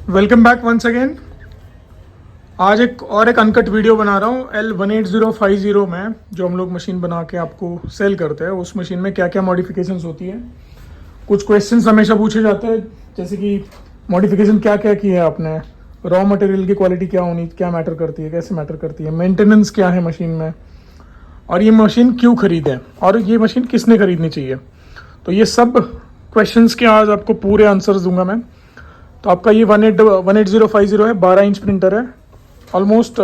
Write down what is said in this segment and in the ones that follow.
Welcome back once again. आज एक uncut video बना रहा हूँ L18050 में, जो हम लोग मशीन बना के आपको सेल करते हैं। उस मशीन में क्या क्या मॉडिफिकेशंस होती है, कुछ क्वेश्चंस हमेशा पूछे जाते हैं, जैसे कि मॉडिफिकेशन क्या क्या की है आपने, रॉ मटेरियल की क्वालिटी क्या होनी, क्या मैटर करती है, कैसे मैटर करती है, मेंटेनेंस क्या है मशीन में, और ये मशीन क्यों खरीदें, और ये मशीन किसने खरीदनी चाहिए। तो ये सब क्वेश्चंस के आज आपको पूरे आंसर्स दूंगा मैं। तो आपका ये 18050 है, 12 इंच प्रिंटर है। ऑलमोस्ट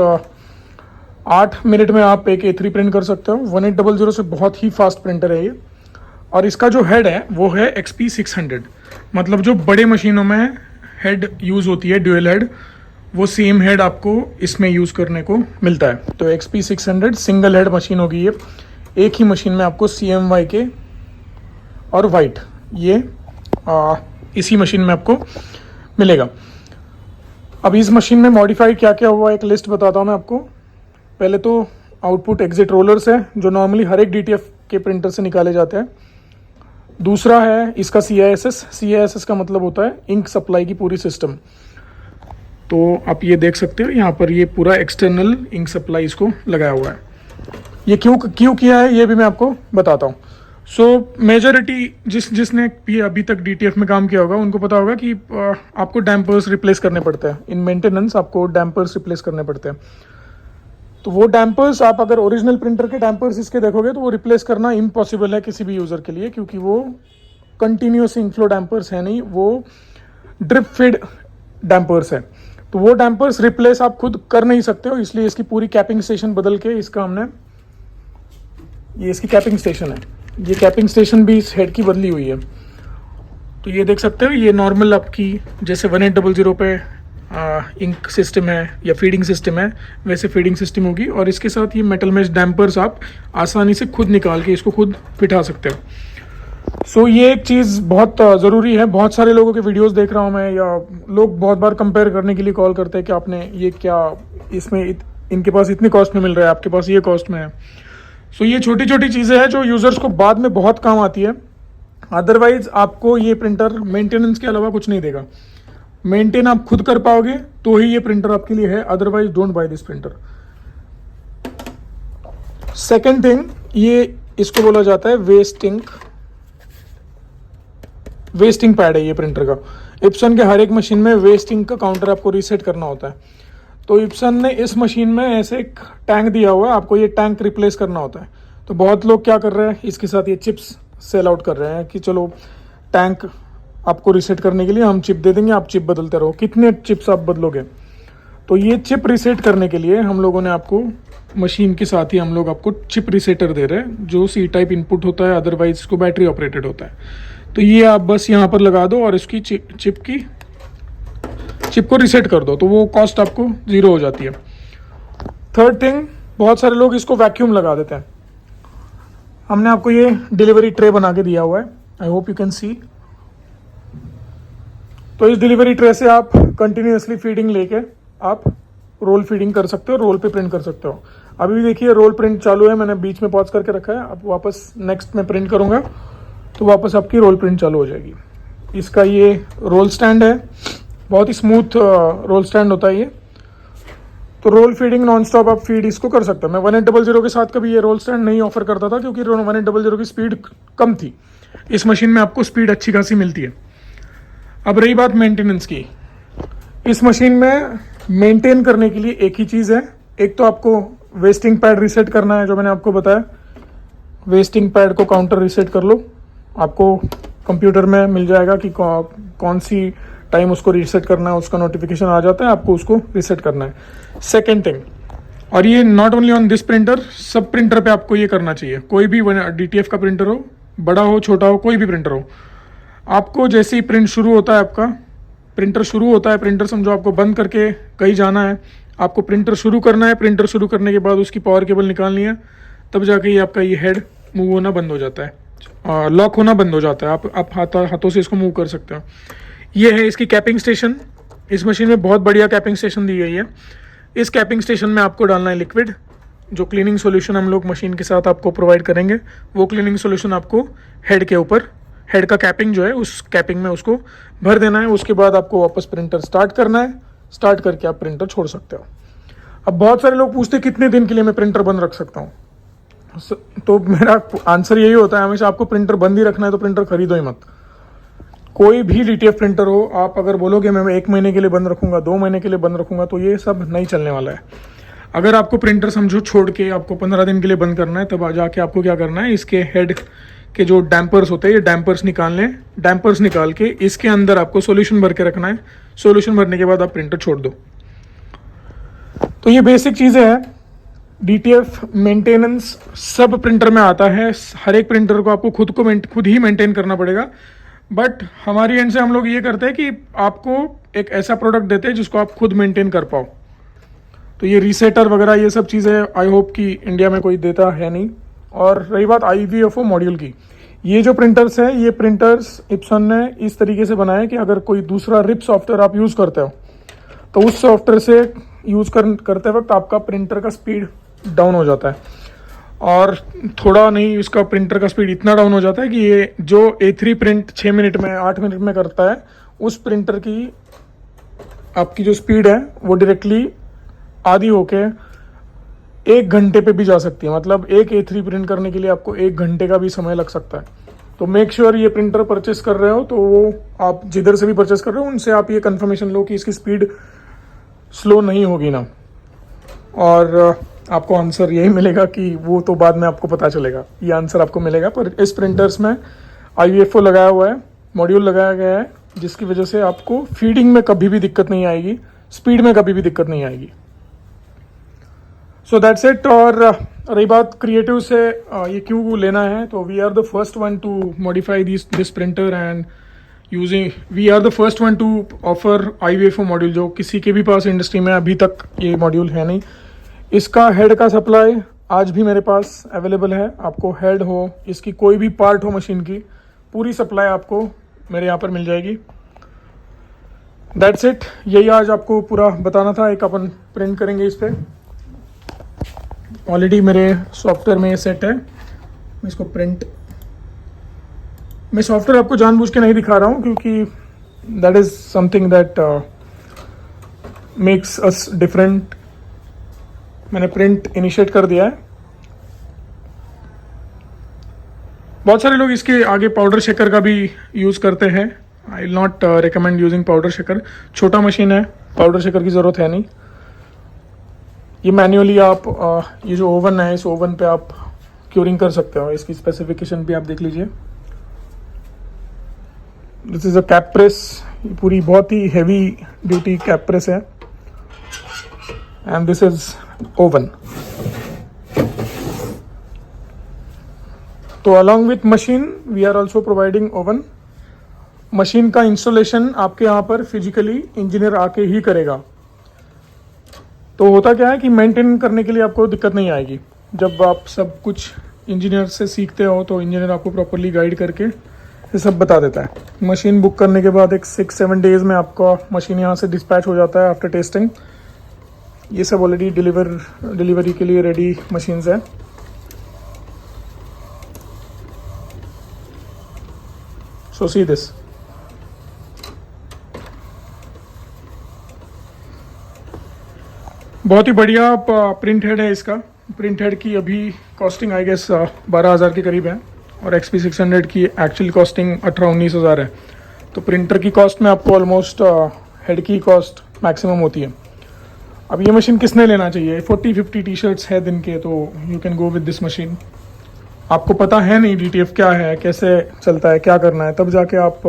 8 मिनट में आप एक A3 प्रिंट कर सकते हो। 1800 से बहुत ही फास्ट प्रिंटर है ये। और इसका जो हेड है वो है XP600, मतलब जो बड़े मशीनों में हेड यूज़ होती है ड्यूअल हेड, वो सेम हेड आपको इसमें यूज़ करने को मिलता है। तो XP600 सिंगल हेड मशीन होगी ये। एक ही मशीन में आपको CMYK और वाइट ये इसी मशीन में आपको मिलेगा। अब इस मशीन में मॉडिफाइड क्या क्या हुआ एक लिस्ट बताता हूँ मैं आपको। पहले तो आउटपुट एग्जिट रोलर्स है, जो नॉर्मली हर एक DTF के प्रिंटर से निकाले जाते हैं। दूसरा है इसका CISS का मतलब होता है इंक सप्लाई की पूरी सिस्टम। तो आप ये देख सकते हो यहाँ पर, ये पूरा एक्सटर्नल इंक सप्लाई इसको लगाया हुआ है। ये क्यों किया है ये भी मैं आपको बताता हूँ। सो मेजॉरिटी जिसने भी अभी तक DTF में काम किया होगा उनको पता होगा कि आपको डैम्पर्स रिप्लेस करने पड़ते हैं। इन मेंटेनेंस आपको डैम्पर्स रिप्लेस करने पड़ते हैं। तो वो डैम्पर्स आप अगर ओरिजिनल प्रिंटर के डैम्पर्स इसके देखोगे तो वो रिप्लेस करना इम्पॉसिबल है किसी भी यूज़र के लिए, क्योंकि वो कंटिन्यूस इनफ्लो डैम्पर्स है नहीं, वो ड्रिप फीड डैम्पर्स है। तो वो डैम्पर्स रिप्लेस आप खुद कर नहीं सकते हो, इसलिए इसकी पूरी कैपिंग स्टेशन बदल के इसका हमने, ये इसकी कैपिंग स्टेशन है, ये कैपिंग स्टेशन भी इस हेड की बदली हुई है। तो ये देख सकते हो, ये नॉर्मल आपकी जैसे 1800 पे इंक सिस्टम है या फीडिंग सिस्टम है, वैसे फीडिंग सिस्टम होगी। और इसके साथ ये मेटल मेश डैम्पर्स आप आसानी से खुद निकाल के इसको खुद बिठा सकते हो। सो ये एक चीज़ बहुत ज़रूरी है। बहुत सारे लोगों के वीडियोस देख रहा हूँ मैं, या लोग बहुत बार कंपेयर करने के लिए कॉल करते हैं कि आपने ये क्या, इसमें इनके पास इतनी कॉस्ट में मिल रहा है, आपके पास ये कॉस्ट में है। सो ये छोटी छोटी चीज़ें हैं जो यूज़र्स को बाद में बहुत काम आती है। अदरवाइज आपको ये प्रिंटर मेंटेनेंस के अलावा कुछ नहीं देगा। मेंटेन आप खुद कर पाओगे तो ही ये प्रिंटर आपके लिए है, otherwise don't by this printer. Second thing, ये इसको बोला जाता है वेस्टिंग पैड है ये प्रिंटर का। इप्सन के हर एक मशीन में वेस्टिंग का काउंटर आपको रीसेट करना होता है। तो इप्सन ने इस मशीन में ऐसे एक टैंक दिया हुआ है, आपको ये टैंक रिप्लेस करना होता है। तो बहुत लोग क्या कर रहे हैं, इसके साथ ये चिप्स सेल आउट कर रहे हैं कि चलो टैंक आपको रीसेट करने के लिए हम चिप दे देंगे, आप चिप बदलते रहो। कितने चिप्स आप बदलोगे? तो ये चिप रीसेट करने के लिए हम लोगों ने आपको मशीन के साथ ही हम लोग आपको चिप रीसेटर दे रहे हैं, जो C टाइप इनपुट होता है, अदरवाइज इसको बैटरी ऑपरेटेड होता है। तो ये आप बस यहाँ पर लगा दो और इसकी चिप को रीसेट कर दो, तो वो कॉस्ट आपको 0 हो जाती है। थर्ड थिंग, बहुत सारे लोग इसको वैक्यूम लगा देते हैं। हमने आपको ये डिलीवरी ट्रे बना के दिया हुआ है, I hope you can see. तो इस डिलीवरी ट्रे से आप कंटिन्यूसली फीडिंग लेके आप रोल फीडिंग कर सकते हो, रोल पे प्रिंट कर सकते हो। अभी भी देखिए रोल प्रिंट चालू है, मैंने बीच में पॉज करके रखा है। अब वापस नेक्स्ट में प्रिंट करूँगा तो वापस आपकी रोल प्रिंट चालू हो जाएगी। इसका ये रोल स्टैंड है, बहुत ही स्मूथ रोल स्टैंड होता है ये। तो रोल फीडिंग नॉन स्टॉप आप फीड इसको कर सकते हो। मैं 1800 के साथ कभी ये रोल स्टैंड नहीं ऑफर करता था, क्योंकि 1800 की स्पीड कम थी। इस मशीन में आपको स्पीड अच्छी खासी मिलती है। अब रही बात मेंटेनेंस की, इस मशीन में मेंटेन करने के लिए एक ही चीज़ है। एक तो आपको वेस्टिंग पैड रीसेट करना है, जो मैंने आपको बताया। वेस्टिंग पैड को काउंटर रीसेट कर लो, आपको कंप्यूटर में मिल जाएगा कि कौन सी टाइम उसको रीसेट करना है, उसका नोटिफिकेशन आ जाता है, आपको उसको रीसेट करना है। सेकेंड थिंग, और ये not only on this printer, सब प्रिंटर पे आपको ये करना चाहिए। कोई भी DTF का प्रिंटर हो, बड़ा हो छोटा हो, कोई भी प्रिंटर हो, आपको जैसे ही प्रिंट शुरू होता है, आपका प्रिंटर शुरू होता है, प्रिंटर समझो आपको बंद करके कहीं जाना है, आपको प्रिंटर शुरू करना है। प्रिंटर शुरू करने के बाद उसकी पावर केबल निकालनी है, तब जाके ये आपका ये हेड मूव होना बंद हो जाता है, लॉक होना बंद हो जाता है। आप हाथों से इसको मूव कर सकते हो। ये है इसकी कैपिंग स्टेशन। इस मशीन में बहुत बढ़िया कैपिंग स्टेशन दी गई है। इस कैपिंग स्टेशन में आपको डालना है लिक्विड, जो क्लीनिंग सॉल्यूशन हम लोग मशीन के साथ आपको प्रोवाइड करेंगे। वो क्लीनिंग सॉल्यूशन आपको हेड के ऊपर हेड का कैपिंग जो है उस कैपिंग में उसको भर देना है। उसके बाद आपको वापस प्रिंटर स्टार्ट करना है, स्टार्ट करके आप प्रिंटर छोड़ सकते हो। अब बहुत सारे लोग पूछते हैं कितने दिन के लिए मैं प्रिंटर बंद रख सकता हूँ, तो मेरा आंसर यही होता है हमेशा, आपको प्रिंटर बंद ही रखना है तो प्रिंटर खरीदो ही मत। कोई भी DTF प्रिंटर हो, आप अगर बोलोगे मैं 1 महीने के लिए बंद रखूंगा, 2 महीने के लिए बंद रखूंगा, तो ये सब नहीं चलने वाला है। अगर आपको प्रिंटर समझो छोड़ के आपको 15 दिन के लिए बंद करना है, तब जाके आपको क्या करना है, इसके हेड के जो डैम्पर्स होते हैं ये डैम्पर्स निकाल लें। डैम्पर्स निकाल के इसके अंदर आपको सॉल्यूशन भर के रखना है। सॉल्यूशन भरने के बाद आप प्रिंटर छोड़ दो। तो ये बेसिक चीज़ें हैं। DTF मेंटेनेंस सब प्रिंटर में आता है। हर एक प्रिंटर को आपको खुद ही मेंटेन करना पड़ेगा। बट हमारी एंड से हम लोग ये करते हैं कि आपको एक ऐसा प्रोडक्ट देते हैं जिसको आप खुद मेंटेन कर पाओ। तो ये रीसेटर वगैरह ये सब चीज़ें आई होप कि इंडिया में कोई देता है नहीं। और रही बात IVFO मॉड्यूल की, ये जो प्रिंटर्स है, ये प्रिंटर्स इप्सन ने इस तरीके से बनाए कि अगर कोई दूसरा रिप सॉफ्टवेयर आप यूज़ करते हो तो उस सॉफ्टवेयर से यूज़ करते वक्त आपका प्रिंटर का स्पीड डाउन हो जाता है। और थोड़ा नहीं, इसका प्रिंटर का स्पीड इतना डाउन हो जाता है कि ये जो A3 प्रिंट 6 मिनट में 8 मिनट में करता है, उस प्रिंटर की आपकी जो स्पीड है वो डायरेक्टली आधी होके 1 घंटे पे भी जा सकती है। मतलब एक A3 प्रिंट करने के लिए आपको 1 घंटे का भी समय लग सकता है। तो मेक श्योर ये प्रिंटर परचेस कर रहे हो तो वो आप जिधर से भी परचेस कर रहे हो उनसे आप ये कंफर्मेशन लो कि इसकी स्पीड स्लो नहीं होगी ना। और आपको आंसर यही मिलेगा कि वो तो बाद में आपको पता चलेगा, ये आंसर आपको मिलेगा। पर इस प्रिंटर्स में IVFO लगाया हुआ है, मॉड्यूल लगाया गया है, जिसकी वजह से आपको फीडिंग में कभी भी दिक्कत नहीं आएगी, स्पीड में कभी भी दिक्कत नहीं आएगी। So that's it. और रही बात क्रिएटिव से ये क्यों लेना है, तो we are the first one to modify this printer and we are the first one to offer IVFO module, जो किसी के भी पास इंडस्ट्री में अभी तक ये मॉड्यूल है नहीं। इसका हेड का सप्लाई आज भी मेरे पास अवेलेबल है। आपको हेड हो, इसकी कोई भी पार्ट हो मशीन की, पूरी सप्लाई आपको मेरे यहाँ पर मिल जाएगी। दैट्स इट, यही आज आपको पूरा बताना था। एक अपन प्रिंट करेंगे इस पर। ऑलरेडी मेरे सॉफ्टवेयर में ये सेट है। इसको प्रिंट, मैं सॉफ्टवेयर आपको जानबूझ के नहीं दिखा रहा हूँ क्योंकि that is something that makes us different. मैंने प्रिंट इनिशिएट कर दिया है। बहुत सारे लोग इसके आगे पाउडर शेकर का भी यूज़ करते हैं। I will not recommend using powder shaker. छोटा मशीन है, पाउडर शेकर की ज़रूरत है नहीं। ये मैन्युअली आप ये जो ओवन है, इस ओवन पे आप क्यूरिंग कर सकते हो। इसकी स्पेसिफिकेशन भी आप देख लीजिए। This is a cap press, पूरी बहुत ही हैवी ड्यूटी कैप प्रेस है। And this is oven. तो along with machine we are also providing oven. Machine का इंस्टॉलेशन आपके यहाँ पर फिजिकली इंजीनियर आके ही करेगा। तो होता क्या है कि मेंटेन करने के लिए आपको दिक्कत नहीं आएगी। जब आप सब कुछ इंजीनियर से सीखते हो तो इंजीनियर आपको प्रॉपरली गाइड करके ये सब बता देता है। मशीन बुक करने के बाद एक 6-7 डेज़ में आपका मशीन यहाँ से डिस्पैच हो जाता है आफ्टर टेस्टिंग। ये सब ऑलरेडी डिलीवरी के लिए रेडी मशीन्स हैं। सो सी दिस। बहुत ही बढ़िया प्रिंट हेड है इसका। प्रिंट हेड की अभी कॉस्टिंग आई गेस 12,000 के करीब है और XP600 की एक्चुअल कॉस्टिंग 18-19 हज़ार है। तो प्रिंटर की कॉस्ट में आपको ऑलमोस्ट हेड की कॉस्ट मैक्सिमम होती है। अब ये मशीन किसने लेना चाहिए? 40-50 टी-शर्ट्स है दिन के, तो you can go with this machine. आपको पता है नहीं DTF क्या है, कैसे चलता है, क्या करना है, तब जाके आप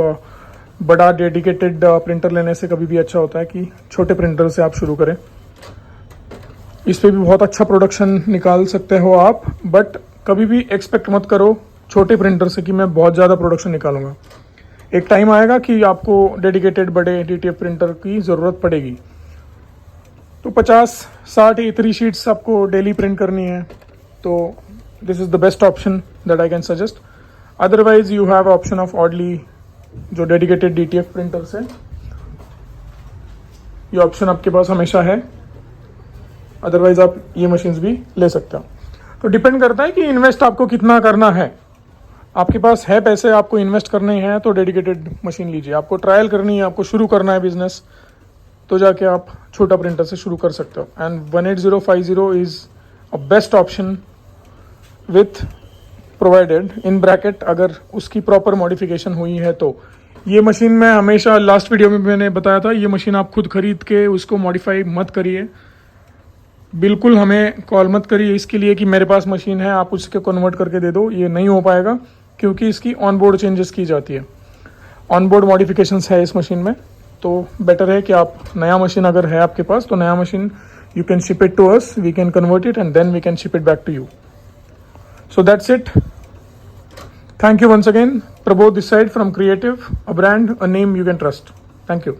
बड़ा डेडिकेटेड प्रिंटर लेने से कभी भी अच्छा होता है कि छोटे प्रिंटर से आप शुरू करें। इस पर भी बहुत अच्छा प्रोडक्शन निकाल सकते हो आप, बट कभी भी एक्सपेक्ट मत करो छोटे प्रिंटर से कि मैं बहुत ज़्यादा प्रोडक्शन निकालूंगा। एक टाइम आएगा कि आपको डेडिकेटेड बड़े DTF प्रिंटर की ज़रूरत पड़ेगी। तो 50-60 A3 शीट्स आपको डेली प्रिंट करनी है, तो this is the best option that I can suggest. Otherwise you have option of oddly, जो डेडिकेटेड DTF प्रिंटर्स है। ये ऑप्शन आपके पास हमेशा है। अदरवाइज आप ये मशीन्स भी ले सकते हो। तो डिपेंड करता है कि इन्वेस्ट आपको कितना करना है। आपके पास है पैसे, आपको इन्वेस्ट करने हैं तो डेडिकेटेड मशीन लीजिए। आपको ट्रायल करनी है, आपको शुरू करना है बिजनेस, तो जाके आप छोटा प्रिंटर से शुरू कर सकते हो। And 18050 is a best option with provided in bracket, अगर उसकी प्रॉपर मॉडिफिकेशन हुई है तो। ये मशीन मैं हमेशा लास्ट वीडियो में मैंने बताया था, ये मशीन आप खुद खरीद के उसको मॉडिफाई मत करिए, बिल्कुल हमें कॉल मत करिए इसके लिए कि मेरे पास मशीन है आप उसके कन्वर्ट करके दे दो। ये नहीं हो पाएगा क्योंकि इसकी ऑन बोर्ड चेंजेस की जाती है, ऑन बोर्ड मॉडिफिकेशंस है इस मशीन में। तो बेटर है कि आप नया मशीन अगर है आपके पास तो नया machine you can ship it to us, we can convert it and then we can ship it back to you. So that's it. Thank you once again. Prabodh this side from Creative, a brand, a name you can trust. Thank you.